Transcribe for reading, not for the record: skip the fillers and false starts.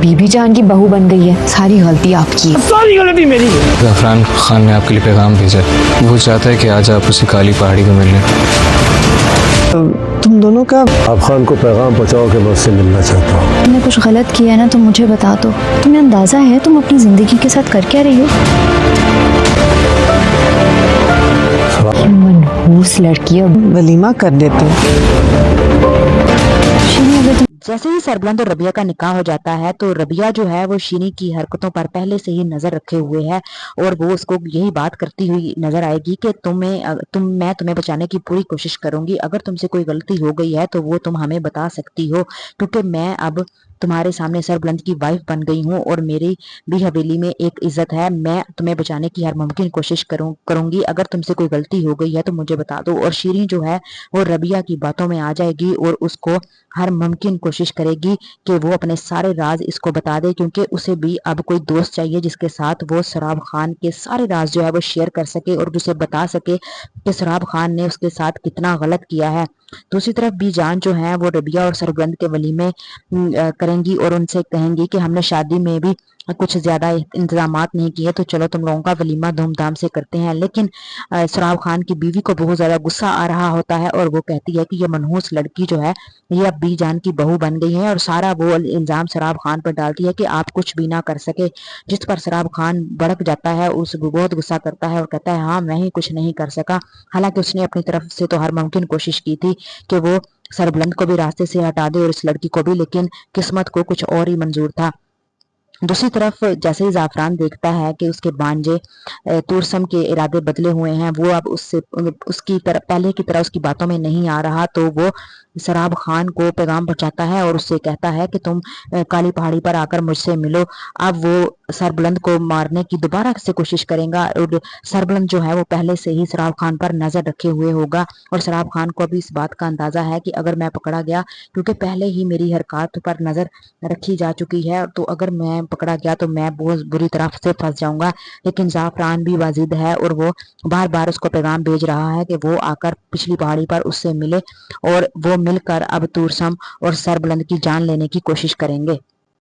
बीबी जान की बहू बन गई है, सारी गलती आपकी है। सारी गलती मेरी है। ज़ाफ़रान खान ने आपके लिए पैगाम भेजा है। वो चाहता है कि आज आप उसे काली पहाड़ी पे मिलें। तुम दोनों का आप खान को पैगाम पहुंचाओ कि मैं उससे मिलना चाहता हूँ। तुमने कुछ गलत किया है ना तो मुझे बता दो। तुम्हें अंदाजा है तुम अपनी जिंदगी के साथ कर क्या रही हो? ये मनहूस लड़की अब वलीमा कर देते जैसे ही सरबलंद और रबिया का निकाह हो जाता है तो रबिया जो है वो शीनी की हरकतों पर पहले से ही नजर रखे हुए है और वो उसको यही बात करती हुई नजर आएगी कि मैं तुम्हें बचाने की पूरी कोशिश करूंगी। अगर तुमसे कोई गलती हो गई है तो वो तुम हमें बता सकती हो, क्योंकि मैं अब तुम्हारे सामने सरबलंद की वाइफ बन गई हूँ और मेरी भी हवेली में एक इज्जत है। मैं तुम्हें बचाने की हर मुमकिन कोशिश करूंगी। अगर तुमसे कोई गलती हो गई है तो मुझे बता दो। और शीरी जो है वो रबिया की बातों में आ जाएगी और उसको हर मुमकिन कोशिश करेगी कि वो अपने सारे राज इसको बता दे, क्योंकि उसे भी अब कोई दोस्त चाहिए जिसके साथ वो सराब खान के सारे राज जो है वो शेयर कर सके और उसे बता सके कि सराब खान ने उसके साथ कितना गलत किया है। दूसरी तरफ बी जान जो है वो रबिया और सरबलंद के वलीमे करेंगी और उनसे कहेंगी कि हमने शादी में भी कुछ ज्यादा इंतजामात नहीं किए, तो चलो तुम लोगों का वलीमा धूमधाम से करते हैं। लेकिन सराब खान की बीवी को बहुत ज्यादा गुस्सा आ रहा होता है और वो कहती है कि ये मनहूस लड़की जो है ये अब बी जान की बहू बन गई है और सारा वो इल्जाम सराब खान पर डालती है कि आप कुछ भी ना कर सके। जिस पर सराब खान भड़क जाता है, उस बहुत गुस्सा करता है और कहता है हाँ मैं ही कुछ नहीं कर सका। हालांकि उसने अपनी तरफ से तो हर मुमकिन कोशिश की थी कि वो सरबलंद को भी रास्ते से हटा दे और इस लड़की को भी, लेकिन किस्मत को कुछ और ही मंजूर था। दूसरी तरफ जैसे ही जाफरान देखता है कि उसके बांजे तुरसम के इरादे बदले हुए हैं, वो अब उसकी तरह पहले की तरह उसकी बातों में नहीं आ रहा, तो वो सराब खान को पैगाम पहुंचाता है और उससे कहता है कि तुम काली पहाड़ी पर आकर मुझसे मिलो। अब वो सरबलंद को मारने की दोबारा से कोशिश करेगा और सरबलंद जो है वो पहले से ही सराब खान पर नजर रखे हुए होगा और सराब खान को भी इस बात का अंदाजा है कि अगर मैं पकड़ा गया, क्योंकि पहले ही मेरी हरकत पर नजर रखी जा चुकी है, तो अगर मैं पकड़ा गया तो मैं बहुत बुरी तरह से फंस जाऊंगा। लेकिन जाफरान भी वाजिद है और वो बार बार उसको पैगाम भेज रहा है कि वो आकर पिछली पहाड़ी पर उससे मिले और वो मिलकर अब तुरसम और सरबलंद की जान लेने की कोशिश करेंगे।